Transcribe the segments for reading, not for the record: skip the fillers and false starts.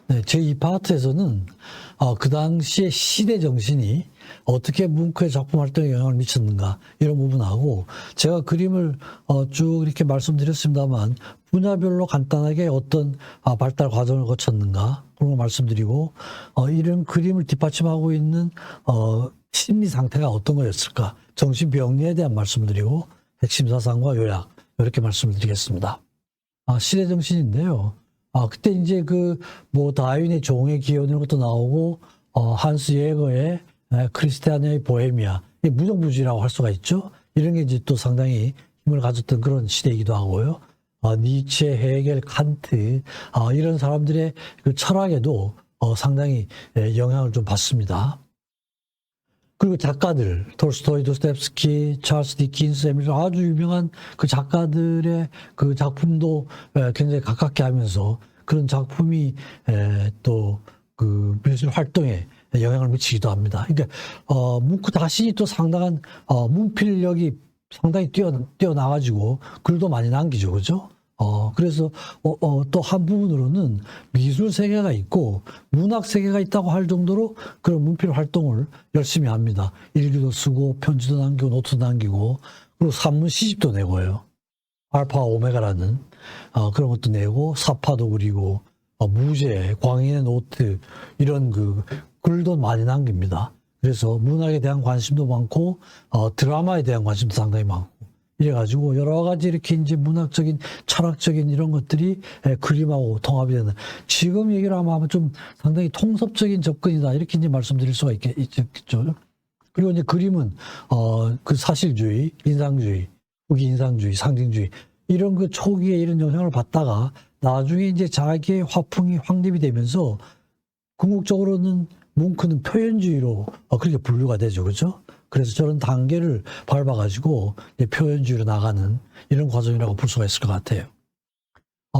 네, 제2파트에서는 그 당시의 시대 정신이 어떻게 뭉크의 작품 활동에 영향을 미쳤는가 이런 부분하고 제가 그림을 쭉 이렇게 말씀드렸습니다만 분야별로 간단하게 어떤 발달 과정을 거쳤는가 그런 거 말씀드리고 이런 그림을 뒷받침하고 있는 심리 상태가 어떤 거였을까 정신병리에 대한 말씀을 드리고 핵심 사상과 요약 이렇게 말씀을 드리겠습니다. 시대 정신인데요. 그때 이제 다윈의 종의 기원 이런 것도 나오고, 한스 예거의 크리스티아네의 보헤미아, 무정부주의라고 할 수가 있죠. 이런 게 이제 또 상당히 힘을 가졌던 그런 시대이기도 하고요. 니체, 헤겔, 칸트, 이런 사람들의 그 철학에도 상당히 영향을 좀 받습니다. 그리고 작가들, 톨스토이, 도스토옙스키, 찰스 디킨스, 아주 유명한 그 작가들의 그 작품도 굉장히 가깝게 하면서 그런 작품이 또 그 미술 활동에 영향을 미치기도 합니다. 그러니까 뭉크 자신이 또 상당한 문필력이 상당히 뛰어나가지고 글도 많이 남기죠, 그죠? 그래서 또 한 부분으로는 미술 세계가 있고 문학 세계가 있다고 할 정도로 그런 문필 활동을 열심히 합니다. 일기도 쓰고 편지도 남기고 노트도 남기고 그리고 산문 시집도 내고요. 알파와 오메가라는 그런 것도 내고 사파도 그리고 무제, 광인의 노트 이런 그 글도 많이 남깁니다. 그래서 문학에 대한 관심도 많고 드라마에 대한 관심도 상당히 많고 이래가지고 여러 가지 이렇게 이제 문학적인 철학적인 이런 것들이 그림하고 통합이 되는 지금 얘기를 하면 좀 상당히 통섭적인 접근이다 이렇게 이제 말씀드릴 수가 있겠죠. 그리고 이제 그림은 그 사실주의, 인상주의, 후기 인상주의, 상징주의 이런 그 초기에 이런 영향을 받다가 나중에 이제 자기의 화풍이 확립이 되면서 궁극적으로는 뭉크는 표현주의로 그렇게 분류가 되죠, 그렇죠? 그래서 저런 단계를 밟아가지고 표현주의로 나가는 이런 과정이라고 볼 수가 있을 것 같아요.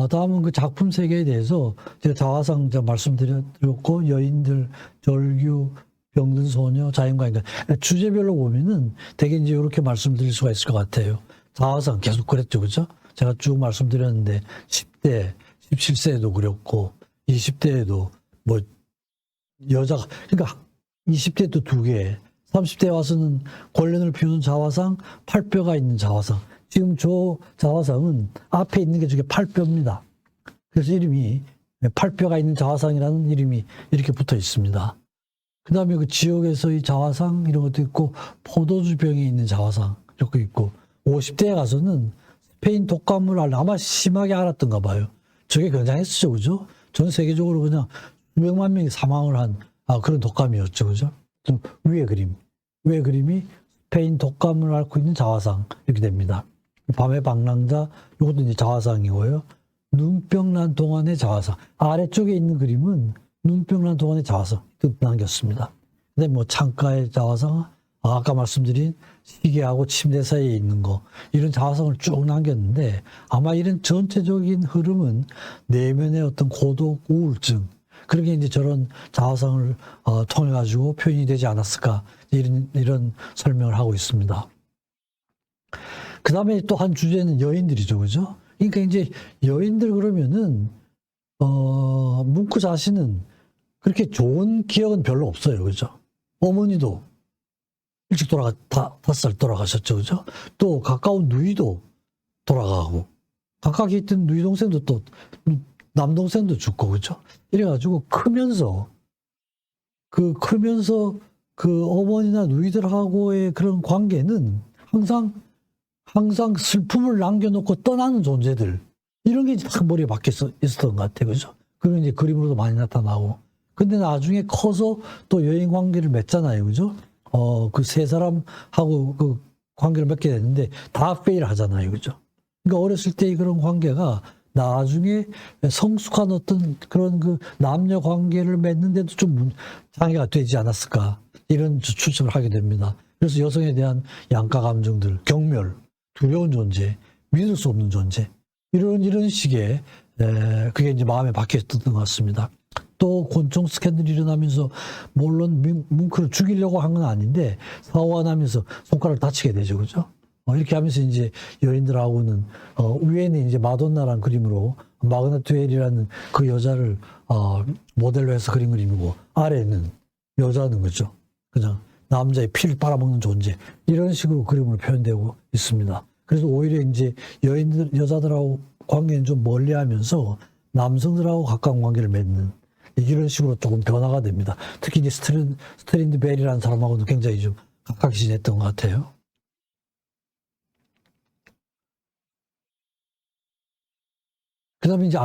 다음은 그 작품 세계에 대해서 제가 자화상 말씀드렸고 여인들, 절규, 병든 소녀, 자연과 인간 주제별로 보면은 되게 이제 이렇게 말씀드릴 수가 있을 것 같아요. 자화상 계속 그랬죠, 그렇죠? 제가 쭉 말씀드렸는데 10대, 17세에도 그렸고 20대에도 뭐 여자가 그러니까 20대도 2개, 30대에 와서는 권련을 피우는 자화상, 8뼈가 있는 자화상. 지금 저 자화상은 앞에 있는 게 저게 8뼈입니다. 그래서 이름이 8뼈가 있는 자화상이라는 이름이 이렇게 붙어 있습니다. 그 다음에 그 지옥에서의 자화상 이런 것도 있고 포도주병에 있는 자화상 이렇게 있고 50대에 가서는 스페인 독감을 아마 심하게 앓았던가 봐요. 저게 굉장했었죠, 그죠? 전 세계적으로 그냥 수백만 명이 사망을 한 그런 독감이었죠, 그죠? 좀 위에 그림이 스페인 독감을 앓고 있는 자화상 이렇게 됩니다. 밤의 방랑자 이것도 이제 자화상이고요. 눈병 난 동안의 자화상 아래쪽에 있는 그림은 눈병 난 동안의 자화상 뜻 남겼습니다. 근데 뭐 창가의 자화상 아까 말씀드린 시계하고 침대 사이에 있는 거 이런 자화상을 쭉 남겼는데 아마 이런 전체적인 흐름은 내면의 어떤 고독, 우울증 그런 게 이제 저런 자화상을 통해 가지고 표현이 되지 않았을까 이런 설명을 하고 있습니다. 그 다음에 또 한 주제는 여인들이죠, 그죠? 그러니까 이제 여인들 그러면은 뭉크 자신은 그렇게 좋은 기억은 별로 없어요, 그죠? 어머니도 일찍 5살 돌아가셨죠, 그죠? 또 가까운 누이도 돌아가고 가깝게 있던 누이 동생도 또 남동생도 죽고 그죠? 이래가지고 크면서 그 어머니나 누이들하고의 그런 관계는 항상 슬픔을 남겨놓고 떠나는 존재들 이런 게 딱 머리에 박혀 있었던 것 같아요, 그죠? 그런 이제 그림으로도 많이 나타나고 근데 나중에 커서 또 여인 관계를 맺잖아요, 그죠? 그 세 사람하고 그 관계를 맺게 됐는데 다 페일 하잖아요, 그죠? 그러니까 어렸을 때의 그런 관계가 나중에 성숙한 어떤 그런 그 남녀 관계를 맺는데도 좀 장애가 되지 않았을까 이런 추측을 하게 됩니다. 그래서 여성에 대한 양가 감정들, 경멸, 두려운 존재, 믿을 수 없는 존재 이런 식의 그게 이제 마음에 박혀 있었던 것 같습니다. 또 곤충 스캔들이 일어나면서 물론 뭉크를 죽이려고 한 건 아닌데 사고가 나면서 손가락을 다치게 되죠, 그죠? 이렇게 하면서 이제 여인들하고는 위에는 이제 마돈나라는 그림으로 마그나 듀엘이라는 그 여자를 모델로 해서 그린 그림이고, 아래는 여자는 거죠. 그냥 남자의 피를 빨아먹는 존재, 이런 식으로 그림으로 표현되고 있습니다. 그래서 오히려 이제 여자들하고 관계는 좀 멀리하면서 남성들하고 가까운 관계를 맺는 이런 식으로 조금 변화가 됩니다. 특히 이제 스트린드베리라는 사람하고는 굉장히 좀 가깝게 지냈던 것 같아요. 그 다음에 이제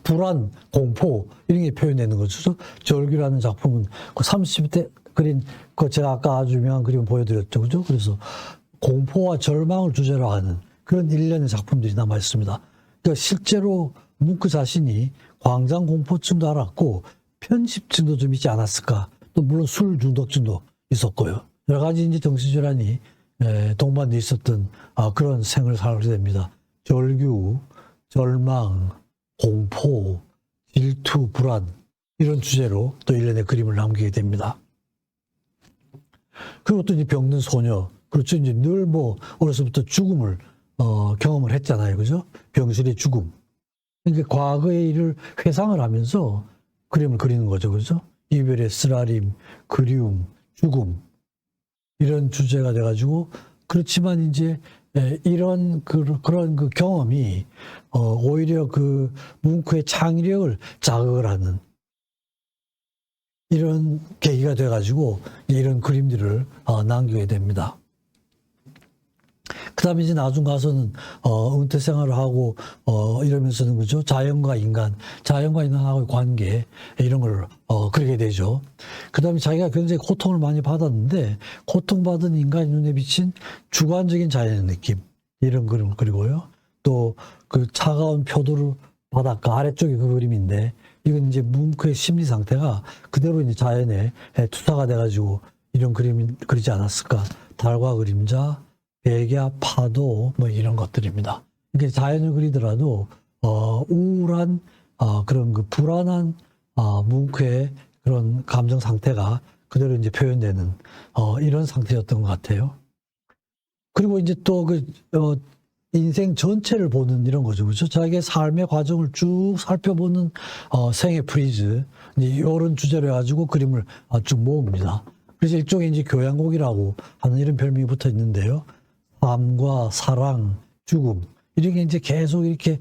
불안, 공포, 이런 게 표현되는 거죠. 절규라는 작품은 그 30대 그린, 그 제가 아까 아주 유명한 그림 보여드렸죠. 그죠? 그래서 공포와 절망을 주제로 하는 그런 일련의 작품들이 남아 있습니다. 그러니까 실제로 뭉크 자신이 광장 공포증도 앓았고 편집증도 좀 있지 않았을까. 또 물론 술 중독증도 있었고요. 여러 가지 이제 정신질환이 동반돼 있었던 그런 생을 살게 됩니다. 절규, 절망, 공포, 질투, 불안, 이런 주제로 또 일련의 그림을 남기게 됩니다. 그리고 또 이제 병든 소녀, 그렇죠. 이제 늘 어려서부터 죽음을 경험을 했잖아요, 그죠? 병실의 죽음. 그러니까 과거의 일을 회상을 하면서 그림을 그리는 거죠, 그죠? 이별의 쓰라림, 그리움, 죽음, 이런 주제가 돼가지고, 그렇지만 이제 이런 그런 그 경험이 오히려 그 뭉크의 창의력을 자극을 하는 이런 계기가 돼가지고 이런 그림들을 남기게 됩니다. 그 다음에 이제 나중 가서는 은퇴 생활을 하고 이러면서는 그죠, 자연과 인간하고의 관계, 이런 걸 그리게 되죠. 그 다음에 자기가 굉장히 고통을 많이 받았는데 고통받은 인간의 눈에 비친 주관적인 자연의 느낌, 이런 그림을 그리고요. 또 그 차가운 표도를 바닷가 아래쪽이 그 그림인데, 이건 이제 뭉크의 심리 상태가 그대로 이제 자연에 투사가 돼가지고 이런 그림을 그리지 않았을까. 달과 그림자, 백야, 파도, 이런 것들입니다. 이게 자연을 그리더라도 우울한 그런 그 불안한 뭉크의 그런 감정 상태가 그대로 이제 표현되는 이런 상태였던 것 같아요. 그리고 이제 또 인생 전체를 보는 이런 거죠, 그렇죠? 자기의 삶의 과정을 쭉 살펴보는 생애 프리즈, 이런 주제로 해가지고 그림을 쭉 모읍니다. 그래서 일종의 이제 교향곡이라고 하는 이런 별명이 붙어 있는데요. 삶과 사랑, 죽음, 이런 게 이제 계속 이렇게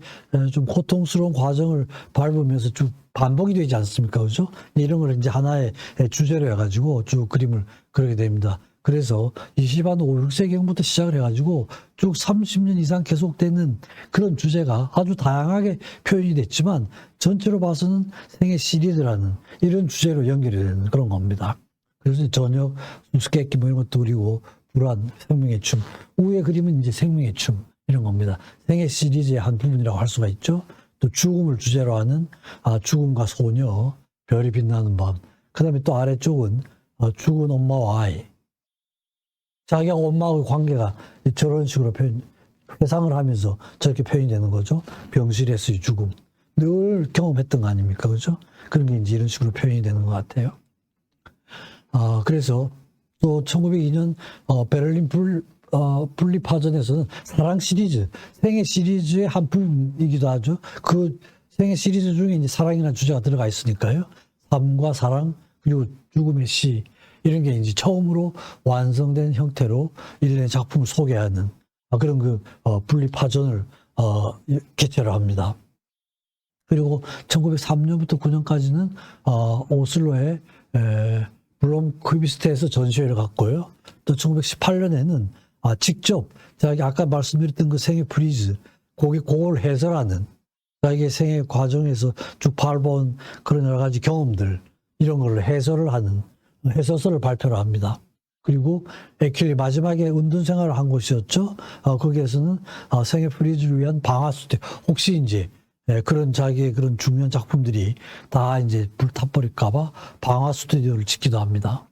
좀 고통스러운 과정을 밟으면서 쭉 반복이 되지 않습니까? 그죠? 이런 걸 이제 하나의 주제로 해가지고 쭉 그림을 그리게 됩니다. 그래서 20한 5, 6세기경부터 시작을 해가지고 쭉 30년 이상 계속되는 그런 주제가 아주 다양하게 표현이 됐지만 전체로 봐서는 생애 시리즈라는 이런 주제로 연결이 되는 그런 겁니다. 그래서 저녁, 수수께끼 이런 것도 그리고 불안, 생명의 춤, 우의 그림은 이제 생명의 춤, 이런 겁니다. 생애 시리즈의 한 부분이라고 할 수가 있죠. 또 죽음을 주제로 하는 죽음과 소녀, 별이 빛나는 밤. 그 다음에 또 아래쪽은 죽은 엄마와 아이. 자기와 엄마의 관계가 저런 식으로 회상을 하면서 저렇게 표현이 되는 거죠. 병실에서의 죽음. 늘 경험했던 거 아닙니까? 그죠? 그런 게 이제 이런 식으로 표현이 되는 것 같아요. 그래서 또 1902년 베를린 분리파전에서는 사랑 시리즈, 생애 시리즈의 한 부분이기도 하죠. 그 생애 시리즈 중에 이제 사랑이라는 주제가 들어가 있으니까요. 삶과 사랑, 그리고 죽음의 시, 이런 게 이제 처음으로 완성된 형태로 일련의 작품을 소개하는 그런 분리파전을 개최를 합니다. 그리고 1903년부터 9년까지는 오슬로의 블롬크비스트에서 전시회를 갔고요. 또 1918년에는 직접 자기 아까 말씀드렸던 그 생애 프리즈, 그걸 해설하는, 자기의 생애 과정에서 쭉 밟아온 그런 여러 가지 경험들, 이런 걸 해설을 하는 해설서를 발표를 합니다. 그리고 애큐리 마지막에 운동 생활을 한 곳이었죠. 거기에서는 생애 프리즈를 위한 방화 스튜디오, 혹시 이제 그런 자기의 그런 중요한 작품들이 다 이제 불타버릴까봐 방화 스튜디오를 짓기도 합니다.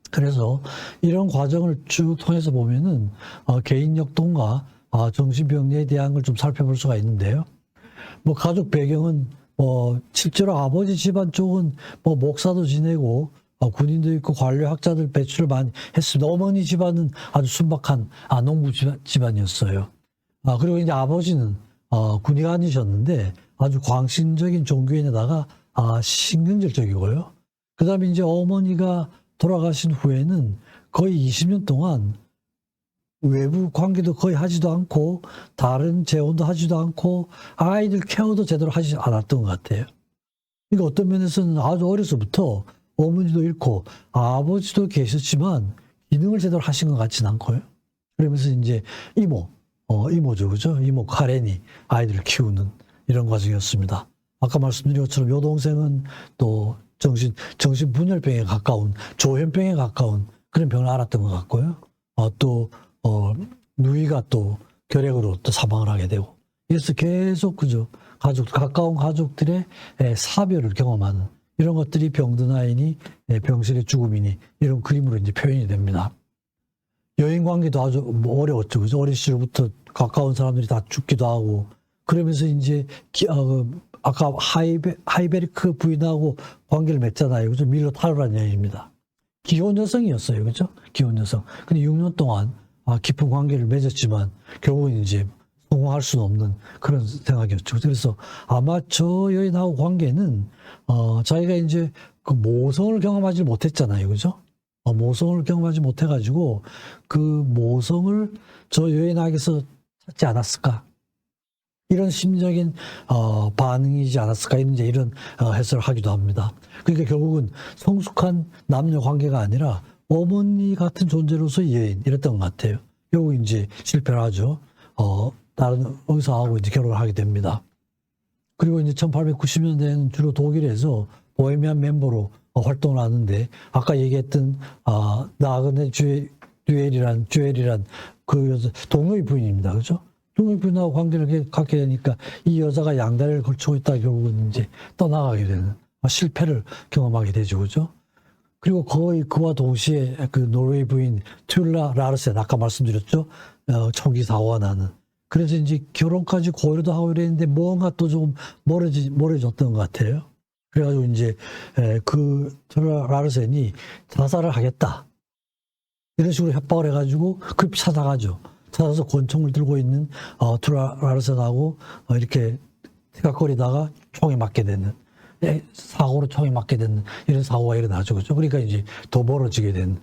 그래서 이런 과정을 쭉 통해서 보면은 개인 역동과 정신병리에 대한 걸 좀 살펴볼 수가 있는데요. 가족 배경은 실제로 아버지 집안 쪽은 목사도 지내고 군인도 있고 관료 학자들 배출을 많이 했습니다. 어머니 집안은 아주 순박한 농부 집안이었어요. 그리고 이제 아버지는 군의관이셨는데 아주 광신적인 종교인에다가 신경질적이고요. 그 다음에 이제 어머니가 돌아가신 후에는 거의 20년 동안 외부 관계도 거의 하지도 않고 다른 재혼도 하지도 않고 아이들 케어도 제대로 하지 않았던 것 같아요. 그러니까 어떤 면에서는 아주 어려서부터 어머니도 잃고 아버지도 계셨지만 기능을 제대로 하신 것 같지는 않고요. 그러면서 이제 이모죠, 그죠? 이모 카렌이 아이들을 키우는 이런 과정이었습니다. 아까 말씀드린 것처럼 여동생은 또 정신분열병에 가까운 조현병에 가까운 그런 병을 앓았던 것 같고요. 누이가 또 결핵으로 또 사망을 하게 되고, 그래서 계속 그죠, 가까운 가족들의 사별을 경험하는 이런 것들이 병든 아이니 병실의 죽음이니 이런 그림으로 이제 표현이 됩니다. 여인 관계도 아주 어려웠죠, 그죠? 어린 시절부터 가까운 사람들이 다 죽기도 하고, 그러면서 이제 아까 하이베리크 부인하고 관계를 맺잖아요, 그죠? 밀러 타로라는 여인입니다. 기혼 여성이었어요, 그죠? 기혼 여성. 근데 6년 동안 깊은 관계를 맺었지만 결국은 이제 성공할 수는 없는 그런 생각이었죠. 그래서 아마 저 여인하고 관계는 자기가 이제 그 모성을 경험하지 못했잖아요, 그죠? 모성을 경험하지 못해가지고 그 모성을 저 여인에게서 찾지 않았을까? 이런 심적인 반응이지 않았을까? 이런 해설을 하기도 합니다. 그러니까 결국은 성숙한 남녀 관계가 아니라 어머니 같은 존재로서의 여인 이랬던 것 같아요. 결국 이제 실패를 하죠. 다른 의사하고 이제 결혼을 하게 됩니다. 그리고 이제 1890년대에는 주로 독일에서 보헤미안 멤버로 활동을 하는데, 아까 얘기했던 나그네 듀엘이란 그 여자 동료의 부인입니다, 그죠? 동료의 부인하고 관계를 갖게 되니까 이 여자가 양다리를 걸치고 있다 결국은 이제 떠나가게 되는 실패를 경험하게 되죠, 그죠? 그리고 거의 그와 동시에 그 노르웨이 부인 튠라 라르센, 아까 말씀드렸죠? 초기 사고가 나는. 그래서 이제 결혼까지 고려도 하고 이랬는데 뭔가 또 조금 멀어졌던 것 같아요. 그래가지고 이제 그 튠라 라르센이 자살을 하겠다, 이런 식으로 협박을 해가지고 급히 찾아가죠. 찾아서 권총을 들고 있는 튠라 라르센하고 이렇게 티격거리다가 총에 맞게 되는, 사고로 총에 맞게 되는 이런 사고가 일어나죠, 그렇죠? 그러니까 이제 더 멀어지게 된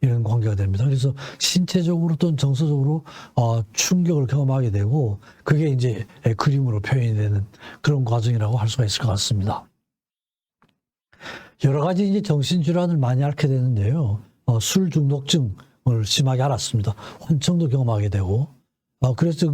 이런 관계가 됩니다. 그래서 신체적으로 또는 정서적으로 충격을 경험하게 되고, 그게 이제 그림으로 표현이 되는 그런 과정이라고 할 수가 있을 것 같습니다. 여러 가지 이제 정신질환을 많이 앓게 되는데요. 술 중독증을 심하게 앓았습니다. 환청도 경험하게 되고, 그래서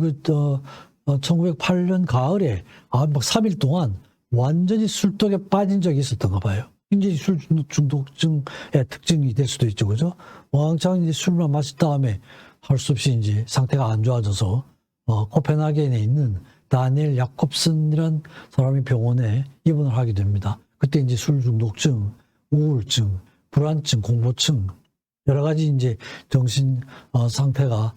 1908년 가을에 막 3일 동안 완전히 술독에 빠진 적이 있었던가 봐요. 굉장히 술 중독증의 특징이 될 수도 있죠, 그죠? 왕창 이제 술만 마신 다음에 할 수 없이 이제 상태가 안 좋아져서 코펜하겐에 있는 다니엘 야콥슨이란 사람이 병원에 입원을 하게 됩니다. 그때 이제 술 중독증, 우울증, 불안증, 공포증, 여러 가지 이제 정신 상태가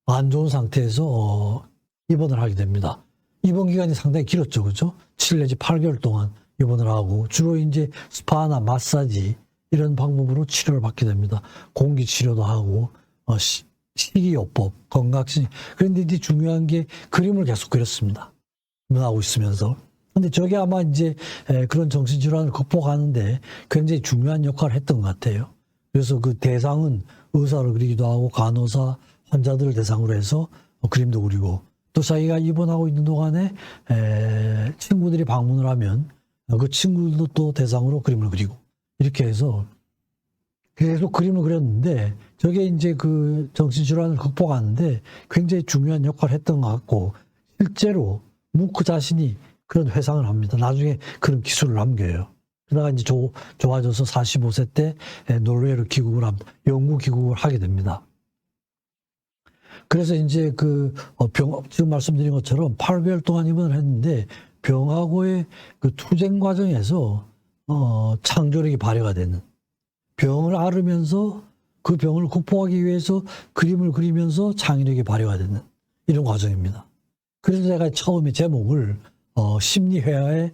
안 좋은 상태에서 입원을 하게 됩니다. 입원 기간이 상당히 길었죠, 그죠? 7 내지 8개월 동안 입원을 하고, 주로 이제 스파나 마사지 이런 방법으로 치료를 받게 됩니다. 공기 치료도 하고, 식이요법, 건강식. 그런데 이제 중요한 게 그림을 계속 그렸습니다. 입원하고 있으면서. 근데 저게 아마 이제 그런 정신질환을 극복하는데 굉장히 중요한 역할을 했던 것 같아요. 그래서 그 대상은 의사를 그리기도 하고 간호사, 환자들을 대상으로 해서 그림도 그리고, 또 자기가 입원하고 있는 동안에 친구들이 방문을 하면 그 친구들도 또 대상으로 그림을 그리고, 이렇게 해서 계속 그림을 그렸는데, 저게 이제 그 정신질환을 극복하는데 굉장히 중요한 역할을 했던 것 같고, 실제로 뭉크 자신이 그런 회상을 합니다. 나중에 그런 기술을 남겨요. 그러다가 이제 좋아져서 45세 때 노르웨이로 영구 귀국을 하게 됩니다. 그래서 이제 지금 말씀드린 것처럼 8개월 동안 입원을 했는데, 병하고의 그 투쟁 과정에서 창조력이 발휘가 되는, 병을 앓으면서 그 병을 극복하기 위해서 그림을 그리면서 창의력이 발휘가 되는 이런 과정입니다. 그래서 제가 처음에 제목을 심리회화의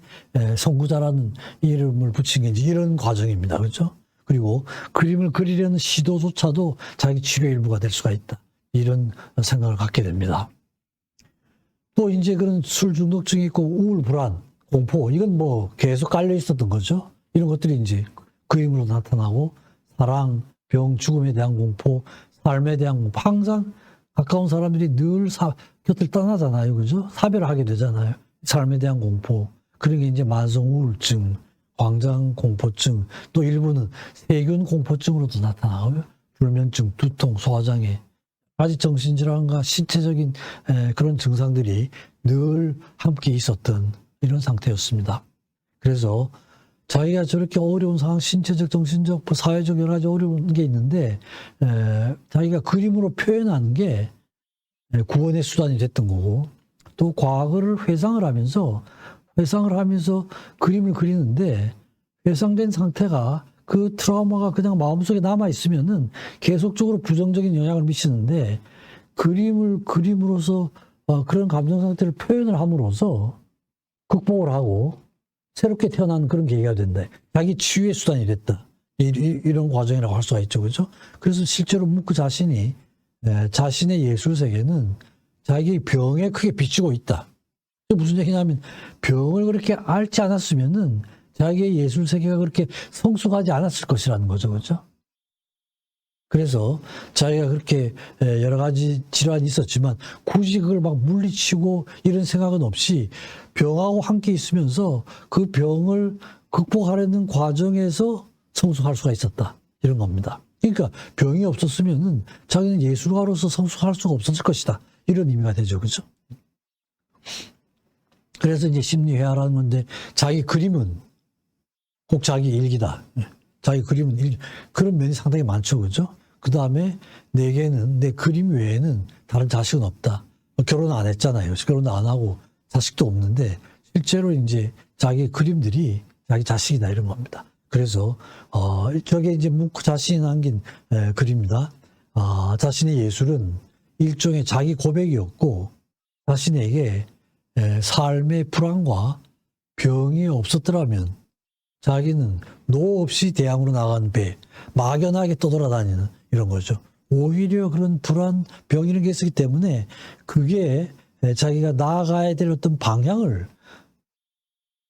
선구자라는 이름을 붙인 게 이제 이런 과정입니다. 그렇죠? 그리고 그림을 그리려는 시도조차도 자기 치료의 일부가 될 수가 있다. 이런 생각을 갖게 됩니다. 또 이제 그런 술 중독증이 있고 우울, 불안, 공포, 이건 뭐 계속 깔려 있었던 거죠. 이런 것들이 이제 그림으로 나타나고 사랑, 병, 죽음에 대한 공포, 삶에 대한 공포, 항상 가까운 사람들이 늘 곁을 떠나잖아요. 그죠? 사별을 하게 되잖아요. 삶에 대한 공포, 그런 게 이제 만성 우울증, 광장 공포증, 또 일부는 세균 공포증으로도 나타나고요. 불면증, 두통, 소화장애, 아직 정신질환과 신체적인 그런 증상들이 늘 함께 있었던 이런 상태였습니다. 그래서 자기가 저렇게 어려운 상황, 신체적, 정신적, 사회적 여러 가지 어려운 게 있는데 자기가 그림으로 표현하는 게 구원의 수단이 됐던 거고, 또 과거를 회상을 하면서 그림을 그리는데 회상된 상태가 그 트라우마가 그냥 마음속에 남아있으면은 계속적으로 부정적인 영향을 미치는데 그림을 그림으로써 그런 감정 상태를 표현을 함으로써 극복을 하고 새롭게 태어난 그런 계기가 된다. 자기 치유의 수단이 됐다. 이런 과정이라고 할 수가 있죠. 그죠? 그래서 실제로 뭉크 자신이 자신의 예술 세계는 자기 병에 크게 비추고 있다. 무슨 얘기냐면 병을 그렇게 앓지 않았으면은 자기의 예술 세계가 그렇게 성숙하지 않았을 것이라는 거죠. 그렇죠? 그래서 자기가 그렇게 여러 가지 질환이 있었지만 굳이 그걸 막 물리치고 이런 생각은 없이 병하고 함께 있으면서 그 병을 극복하려는 과정에서 성숙할 수가 있었다. 이런 겁니다. 그러니까 병이 없었으면은 자기는 예술가로서 성숙할 수가 없었을 것이다. 이런 의미가 되죠. 그렇죠? 그래서 이제 심리회화라는 건데 자기 그림은 꼭 자기 일기다. 자기 그림은 그런 면이 상당히 많죠. 그죠? 그 다음에 내게는 내 그림 외에는 다른 자식은 없다. 결혼 안 했잖아요. 결혼 안 하고 자식도 없는데 실제로 이제 자기 그림들이 자기 자식이다. 이런 겁니다. 그래서 저게 이제 뭉크 자신이 남긴 글입니다. 자신의 예술은 일종의 자기 고백이었고 자신에게 삶의 불안과 병이 없었더라면 자기는 노 없이 대항으로 나간 배, 막연하게 떠돌아다니는 이런 거죠. 오히려 그런 불안, 병 이런 게 있었기 때문에 그게 자기가 나아가야 될 어떤 방향을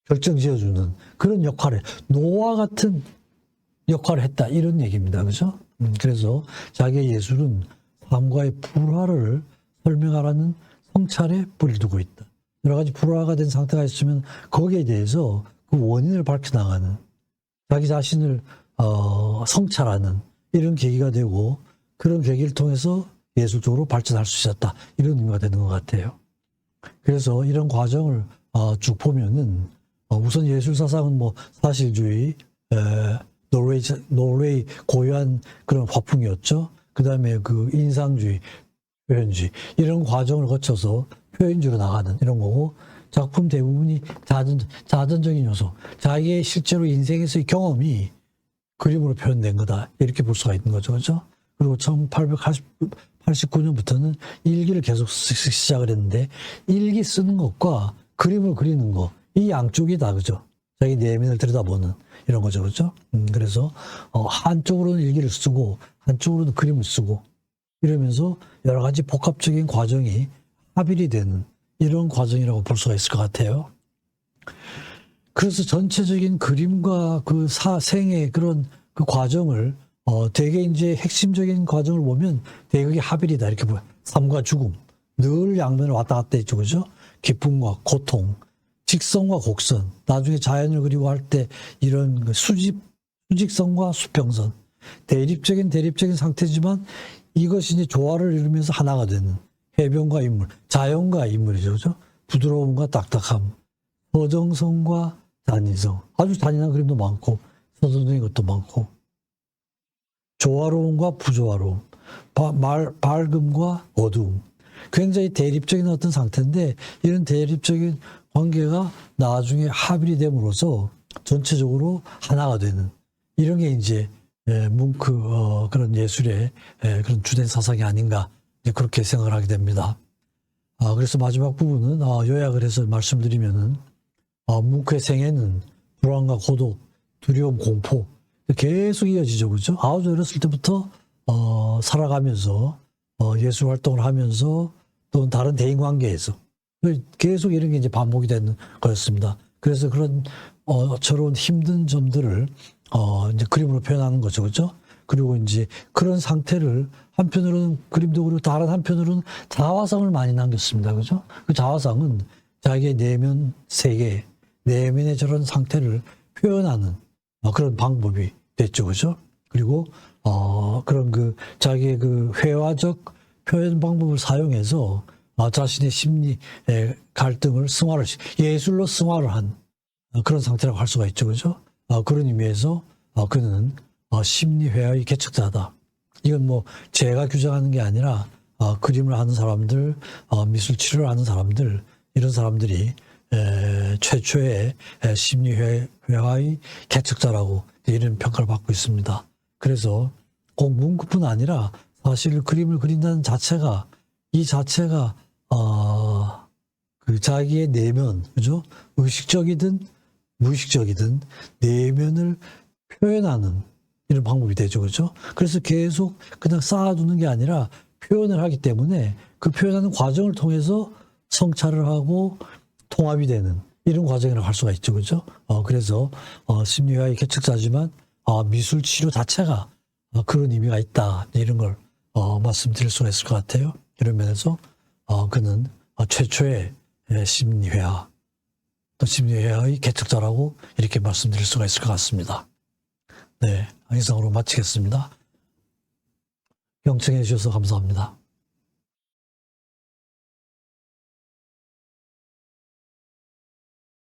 결정지어주는 그런 역할을, 노와 같은 역할을 했다. 이런 얘기입니다. 그죠? 그래서 자기의 예술은 삶과의 불화를 설명하라는 성찰에 뿌리를 두고 있다. 여러 가지 불화가 된 상태가 있으면 거기에 대해서 그 원인을 밝혀나가는, 자기 자신을 성찰하는 이런 계기가 되고 그런 계기를 통해서 예술적으로 발전할 수 있었다. 이런 의미가 되는 것 같아요. 그래서 이런 과정을 쭉 보면은 우선 예술 사상은 뭐 사실주의, 노르웨이 고유한 그런 화풍이었죠. 그 다음에 그 인상주의, 표현주의 이런 과정을 거쳐서 표현주로 나가는 이런 거고, 작품 대부분이 자전적인 요소, 자기의 실제로 인생에서의 경험이 그림으로 표현된 거다. 이렇게 볼 수가 있는 거죠. 그렇죠? 그리고 1889년부터는 일기를 계속 시작을 했는데 일기 쓰는 것과 그림을 그리는 거, 이 양쪽이다. 그죠? 자기 내면을 들여다보는 이런 거죠. 그렇죠? 그래서 한쪽으로는 일기를 쓰고 한쪽으로는 그림을 쓰고 이러면서 여러 가지 복합적인 과정이 합일이 되는 이런 과정이라고 볼 수가 있을 것 같아요. 그래서 전체적인 그림과 그 생의 그런 그 과정을 되게 이제 핵심적인 과정을 보면 되게 그게 합일이다 이렇게 보여. 삶과 죽음 늘 양면을 왔다 갔다 했죠. 그죠? 기쁨과 고통, 직선과 곡선, 나중에 자연을 그리고 할 때 이런 그 수직선과 수평선, 대립적인 상태지만 이것이 이제 조화를 이루면서 하나가 되는 해변과 인물, 자연과 인물이죠. 그죠? 부드러움과 딱딱함, 서정성과 잔인성, 아주 잔인한 그림도 많고 서정적인 것도 많고, 조화로움과 부조화로움, 밝음과 어두움, 굉장히 대립적인 어떤 상태인데 이런 대립적인 관계가 나중에 합일이 됨으로써 전체적으로 하나가 되는 이런 게 이제 뭉크 그런 예술의 그런 주된 사상이 아닌가 그렇게 생각을 하게 됩니다. 그래서 마지막 부분은 요약을 해서 말씀드리면은 뭉크의 생애는 불안과 고독, 두려움, 공포 계속 이어지죠, 그죠? 아주 어렸을 때부터 살아가면서 예술 활동을 하면서 또 다른 대인 관계에서 계속 이런 게 이제 반복이 되는 거였습니다. 그래서 그런 저런 힘든 점들을 이제 그림으로 표현하는 거죠, 그죠? 그리고 이제 그런 상태를 한편으로는 그림도 그리고 다른 한편으로는 자화상을 많이 남겼습니다, 그죠? 그 자화상은 자기의 내면 세계, 내면의 저런 상태를 표현하는 그런 방법이 됐죠, 그죠? 그리고 그런 그 자기의 그 회화적 표현 방법을 사용해서 자신의 심리의 갈등을 예술로 승화를 한 그런 상태라고 할 수가 있죠, 그죠? 그런 의미에서 그는 심리회화의 개척자다. 이건 뭐 제가 규정하는 게 아니라 그림을 하는 사람들, 미술 치료를 하는 사람들, 이런 사람들이 최초의 심리회화의 개척자라고 이런 평가를 받고 있습니다. 그래서 꼭 뭉크뿐 아니라 사실 그림을 그린다는 자체가 이 자체가 그 자기의 내면, 그죠? 의식적이든 무의식적이든 내면을 표현하는 이런 방법이 되죠, 그죠? 그래서 계속 그냥 쌓아두는 게 아니라 표현을 하기 때문에 그 표현하는 과정을 통해서 성찰을 하고 통합이 되는 이런 과정이라고 할 수가 있죠, 그죠? 그래서 심리화의 개척자지만 미술 치료 자체가 그런 의미가 있다 이런 걸 말씀드릴 수가 있을 것 같아요. 이런 면에서 그는 최초의 심리회화 또 심리회화의 개척자라고 이렇게 말씀드릴 수가 있을 것 같습니다. 네, 이상으로 마치겠습니다. 경청해 주셔서 감사합니다.